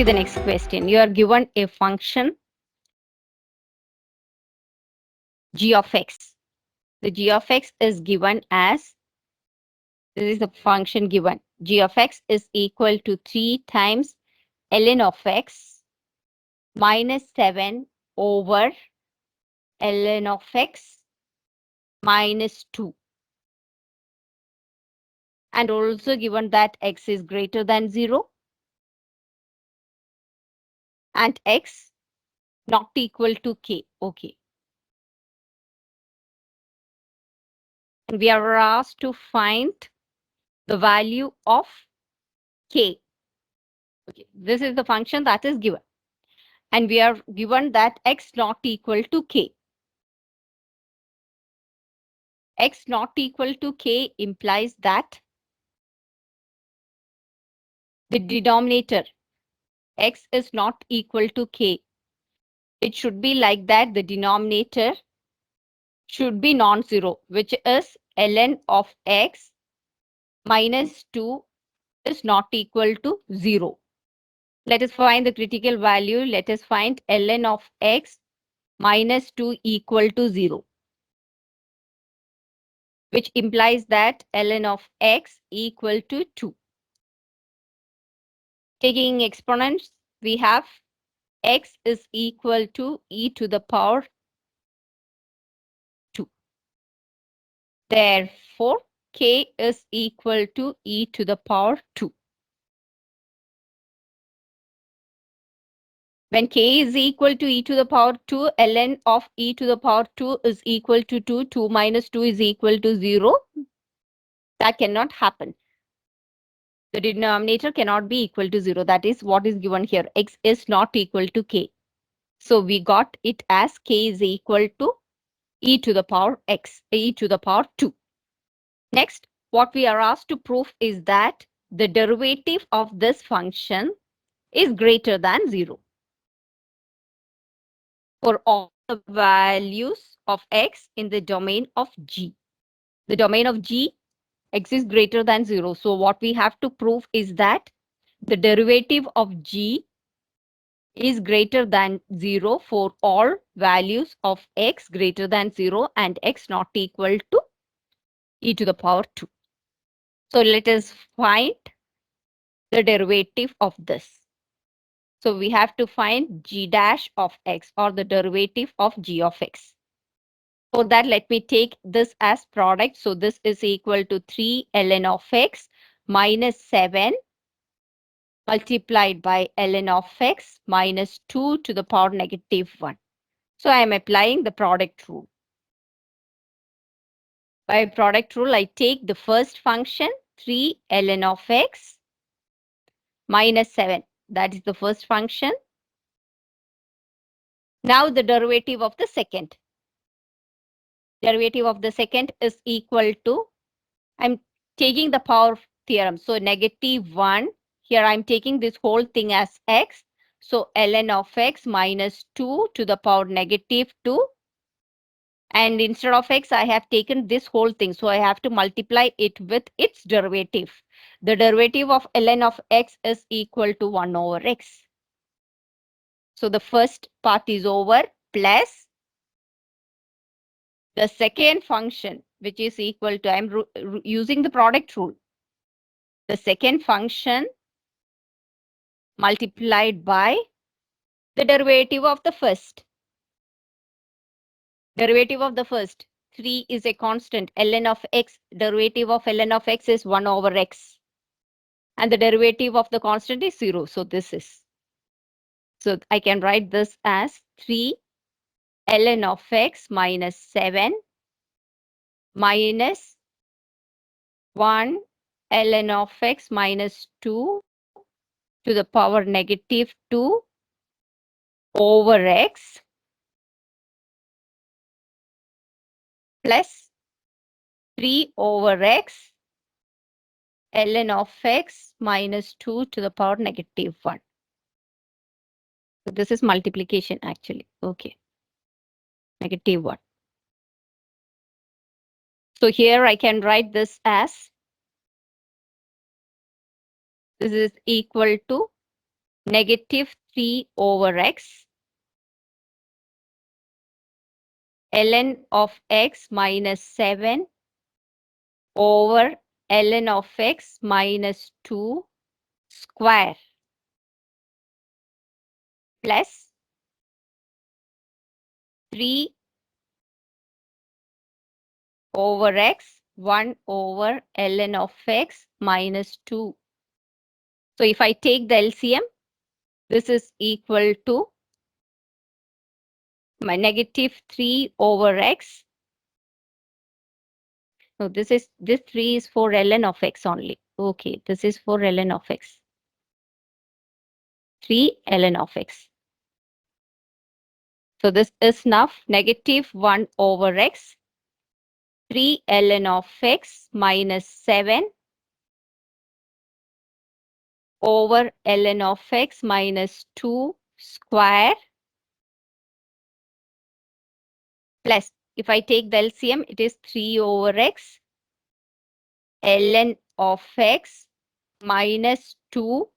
see the next question. You are given a function g of x. The g of x is given as, this is the function given. G of x is equal to 3 times ln of x minus 7 over ln of x minus 2. And also given that x is greater than 0 and x not equal to k. Okay. And we are asked to find the value of k. Okay. This is the function that is given. And we are given that x not equal to k. X not equal to k implies that the denominator x is not equal to k. It should be like that. The denominator should be non-zero, which is ln of x minus 2 is not equal to 0. Let us find the critical value. Let us find ln of x minus 2 equal to 0, which implies that ln of x equal to 2. Taking exponents, we have x is equal to e to the power 2. Therefore, k is equal to e to the power 2. When k is equal to e to the power 2, ln of e to the power 2 is equal to 2. 2 minus 2 is equal to 0. That cannot happen. The denominator cannot be equal to 0. That is what is given here. X is not equal to k. So we got it as k is equal to e to the power x, e to the power 2. Next, what we are asked to prove is that the derivative of this function is greater than 0 for all the values of x in the domain of G. The domain of G, x is greater than 0. So what we have to prove is that the derivative of G is greater than 0 for all values of x greater than 0 and x not equal to e to the power 2. So let us find the derivative of this. So we have to find g dash of x, or the derivative of g of x. For that, let me take this as product. So this is equal to 3 ln of x minus 7 multiplied by ln of x minus 2 to the power negative 1. So I am applying the product rule. By product rule, I take the first function, 3 ln of x minus 7. That is the first function. Now the derivative of the second. Derivative of the second is equal to, I'm taking the power theorem. So negative 1. Here I'm taking this whole thing as x. So ln of x minus 2 to the power negative 2. And instead of x, I have taken this whole thing. So I have to multiply it with its derivative. The derivative of ln of x is equal to 1 over x. So the first part is over, plus the second function, which is equal to, I'm using the product rule. The second function multiplied by the derivative of the first. Derivative of the first, 3 is a constant. Ln of x, derivative of ln of x is 1 over x. And the derivative of the constant is 0. So this is. So I can write this as 3 ln of x minus 7 minus 1 ln of x minus 2 to the power negative 2 over x plus 3 over x ln of x minus 2 to the power negative 1. So this is multiplication actually. Okay. Negative 1. So here I can write this as, this is equal to negative 3 over x ln of x minus 7 over ln of x minus 2 square plus 3 over x 1 over ln of x minus 2. So if I take the LCM, this is equal to my negative 3 over x. No, this 3 is for ln of x only. Okay, this is for ln of x. 3 ln of x. So this is now negative 1 over x, 3 ln of x minus 7 over ln of x minus 2 square plus, if I take the LCM, it is 3 over x ln of x minus 2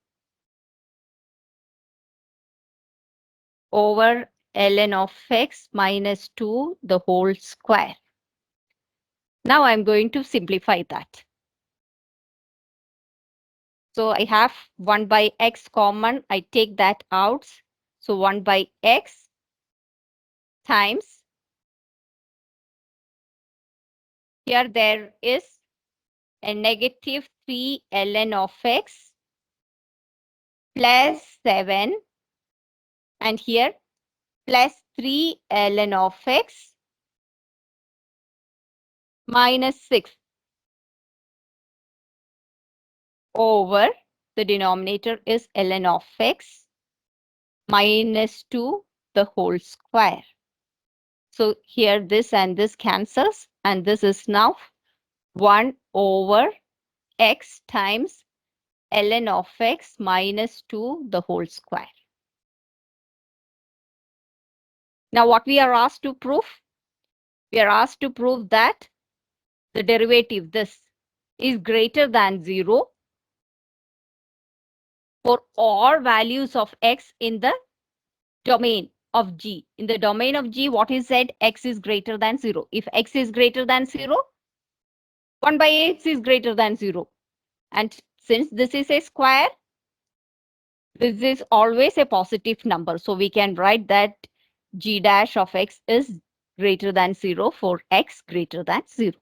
over ln of x minus 2 the whole square. Now I'm going to simplify that. So I have 1 by x common. I take that out. So 1 by x times, here there is a negative 3 ln of x plus 7, and here plus 3 ln of x minus 6 over, the denominator is ln of x minus 2 the whole square. So here this and this cancels, and this is now 1 over x times ln of x minus 2 the whole square. Now what we are asked to prove? We are asked to prove that the derivative, this, is greater than 0 for all values of x in the domain of G. In the domain of G, what is said? X is greater than 0. If x is greater than 0, 1 by x is greater than 0. And since this is a square, this is always a positive number. So we can write that G dash of x is greater than 0 for x greater than 0.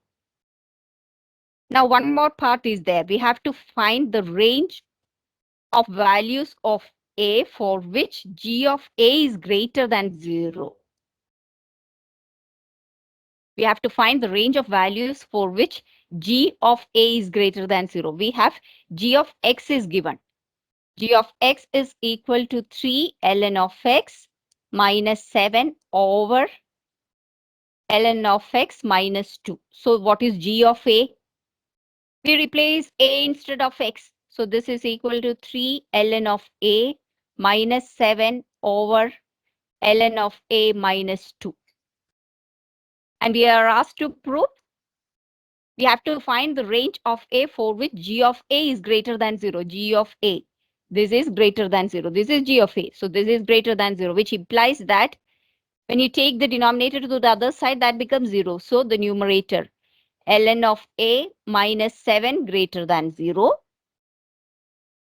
Now one more part is there. We have to find the range of values of a for which G of a is greater than 0. We have to find the range of values for which G of a is greater than 0. We have G of x is given. G of x is equal to 3 ln of x minus 7 over ln of x minus 2. So what is G of a? We replace a instead of x. So this is equal to 3 ln of a minus 7 over ln of a minus 2. And we are asked to prove, we have to find the range of a for which G of a is greater than 0. G of a. This is greater than 0. This is G of a. So this is greater than 0, which implies that when you take the denominator to the other side, that becomes 0. So the numerator, ln of a minus 7 greater than 0.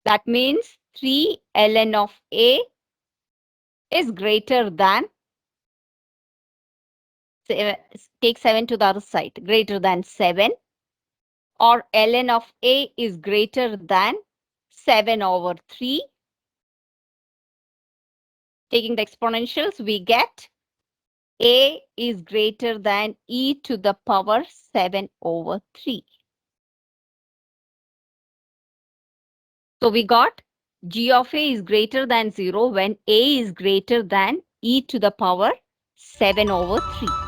That means 3 ln of a is greater than, take 7 to the other side, greater than 7, or ln of a is greater than 7 over 3. Taking the exponentials, we get a is greater than e to the power 7 over 3. So we got G of a is greater than 0 when a is greater than e to the power 7 over 3.